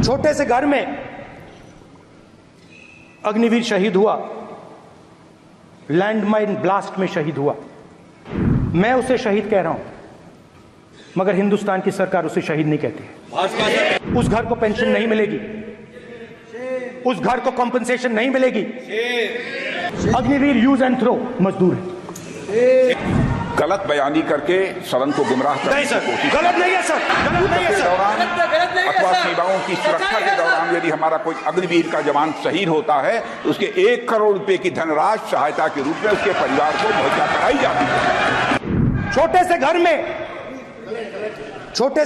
छोटे से घर में अग्निवीर शहीद हुआ, लैंडमाइन ब्लास्ट में शहीद हुआ। मैं उसे शहीद कह रहा हूं, मगर हिंदुस्तान की सरकार उसे शहीद नहीं कहती है। उस घर को पेंशन नहीं मिलेगी, उस घर को कॉम्पनसेशन नहीं मिलेगी। अग्निवीर यूज एंड थ्रो मजदूर है। गलत बयानी करके सदन को गुमराह करने की कोशिश, गलत नहीं है सर, गलत नहीं है सर। अथवा सीमाओं की सुरक्षा के दौरान यदि हमारा कोई अग्निवीर का जवान शहीद होता है तो उसके 1 करोड़ रुपए की धनराशि सहायता के रूप में उसके परिवार को मुहैया कराई जाती है। छोटे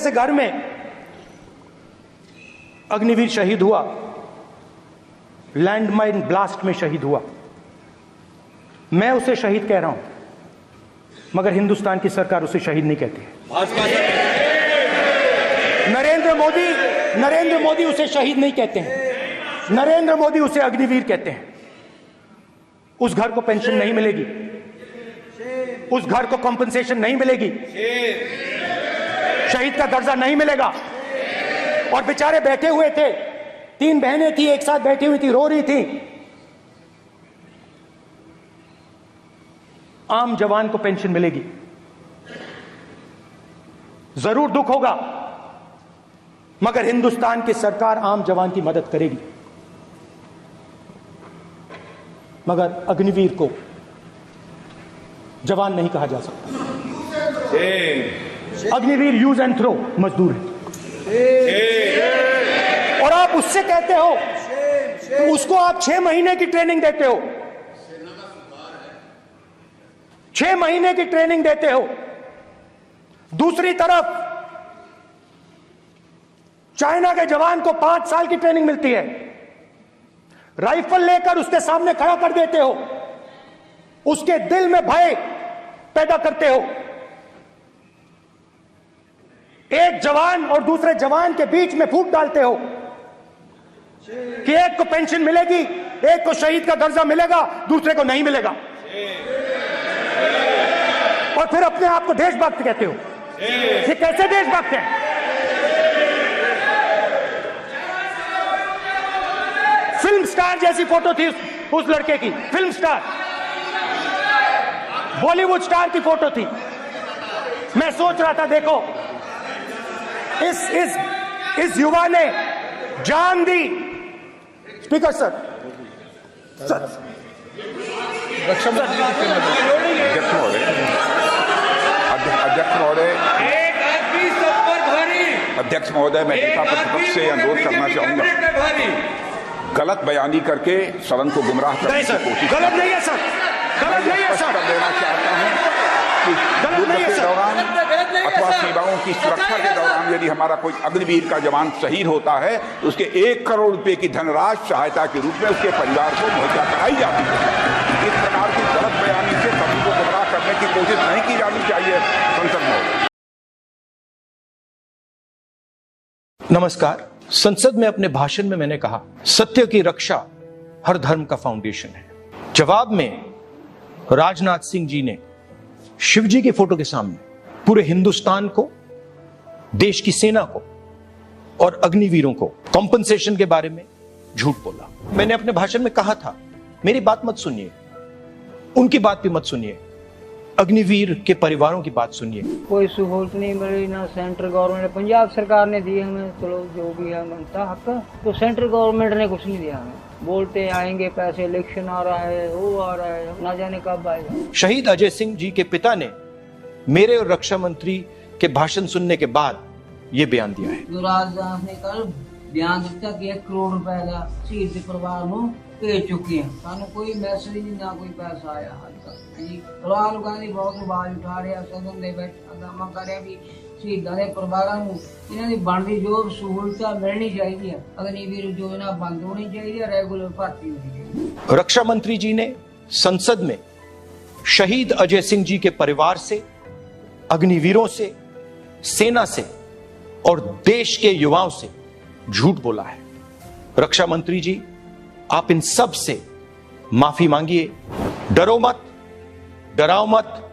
से घर में अग्निवीर शहीद हुआ, लैंडमाइन ब्लास्ट में शहीद हुआ। मैं उसे शहीद कह रहा हूं, मगर हिंदुस्तान की सरकार उसे शहीद नहीं कहती है। नरेंद्र मोदी उसे शहीद नहीं कहते हैं, नरेंद्र मोदी उसे अग्निवीर कहते हैं। उस घर को पेंशन नहीं मिलेगी, उस घर को कॉम्पनसेशन नहीं मिलेगी, शहीद का दर्जा नहीं मिलेगा। और बेचारे बैठे हुए थे, 3 बहनें थी, एक साथ बैठी हुई थी, रो रही थी। आम जवान को पेंशन मिलेगी, जरूर दुख होगा, मगर हिंदुस्तान की सरकार आम जवान की मदद करेगी। मगर अग्निवीर को जवान नहीं कहा जा सकता। अग्निवीर यूज एंड थ्रो मजदूर है। और आप उससे कहते हो, तो उसको आप 6 महीने की ट्रेनिंग देते हो, 6 महीने की ट्रेनिंग देते हो। दूसरी तरफ चाइना के जवान को 5 साल की ट्रेनिंग मिलती है, राइफल लेकर उसके सामने खड़ा कर देते हो, उसके दिल में भय पैदा करते हो। एक जवान और दूसरे जवान के बीच में फूट डालते हो कि एक को पेंशन मिलेगी, एक को शहीद का दर्जा मिलेगा, दूसरे को नहीं मिलेगा। और फिर अपने आप को देशभक्त कहते हो। ये कैसे देशभक्त है? फिल्म स्टार जैसी फोटो थी उस लड़के की, फिल्म स्टार, बॉलीवुड स्टार की फोटो थी। मैं सोच रहा था, देखो इस युवा ने जान दी। स्पीकर सर, अध्यक्ष महोदय, मैं नेता प्रतिपक्ष से अनुरोध करना चाहूंगा, गलत बयानी करके सदन को गुमराह करने की कोशिश। गलत नहीं है सर, गलत नहीं है सर। देना चाहता हूं कि युद्ध के दौरान अथवा सीमाओं की सुरक्षा के दौरान यदि हमारा कोई अग्निवीर का जवान शहीद होता है तो उसके 1 करोड़ रुपए की धनराशि सहायता के रूप में उसके परिवार को मुहैया कराई जाती है। इस प्रकार की गलत बयानी से सभी को गुमराह करने की कोशिश नहीं की जानी चाहिए। संसद में नमस्कार। संसद में अपने भाषण में मैंने कहा, सत्य की रक्षा हर धर्म का फाउंडेशन है। जवाब में राजनाथ सिंह जी ने शिवजी की फोटो के सामने पूरे हिंदुस्तान को, देश की सेना को और अग्निवीरों को कॉम्पनसेशन के बारे में झूठ बोला। मैंने अपने भाषण में कहा था, मेरी बात मत सुनिए, उनकी बात भी मत सुनिए, अग्निवीर के परिवारों की बात सुनिए। कोई सहूलत नहीं मिली ना सेंट्रल गवर्नमेंट, पंजाब सरकार ने दी हमें, चलो जो भी है बनता हक, तो सेंट्रल गवर्नमेंट ने कुछ नहीं दिया हमें। बोलते आएंगे पैसे, इलेक्शन आ रहा है, वो आ रहा है, ना जाने कब आएगा। शहीद अजय सिंह जी के पिता ने मेरे और रक्षा मंत्री के भाषण सुनने के बाद ये बयान दिया है। जो राजनाथ ने कल बयान दिता कि 1 करोड़ रुपए का शहीद के परिवार को भेज चुके हैं, सानू कोई मैसेज नहीं, ना कोई पैसा आया हाल तक। राहुल गांधी बहुत आवाज उठा रहे, सदन में बैठा दावा कर रहे भी शहीदां दे परिवारां नूं इन्हां दी बनदी जो सहूलतां मिलनी चाहिए, अग्निवीर योजना बंद होनी चाहिए, रेगुलर भर्ती होनी चाहिए। रक्षा मंत्री जी ने संसद में शहीद अजय सिंह जी के परिवार से, अग्निवीरों से, सेना से और देश के युवाओं से झूठ बोला है। रक्षा मंत्री जी, आप इन सब से माफी मांगिए। डरो मत, डराओ मत,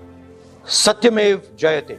सत्यमेव जयते।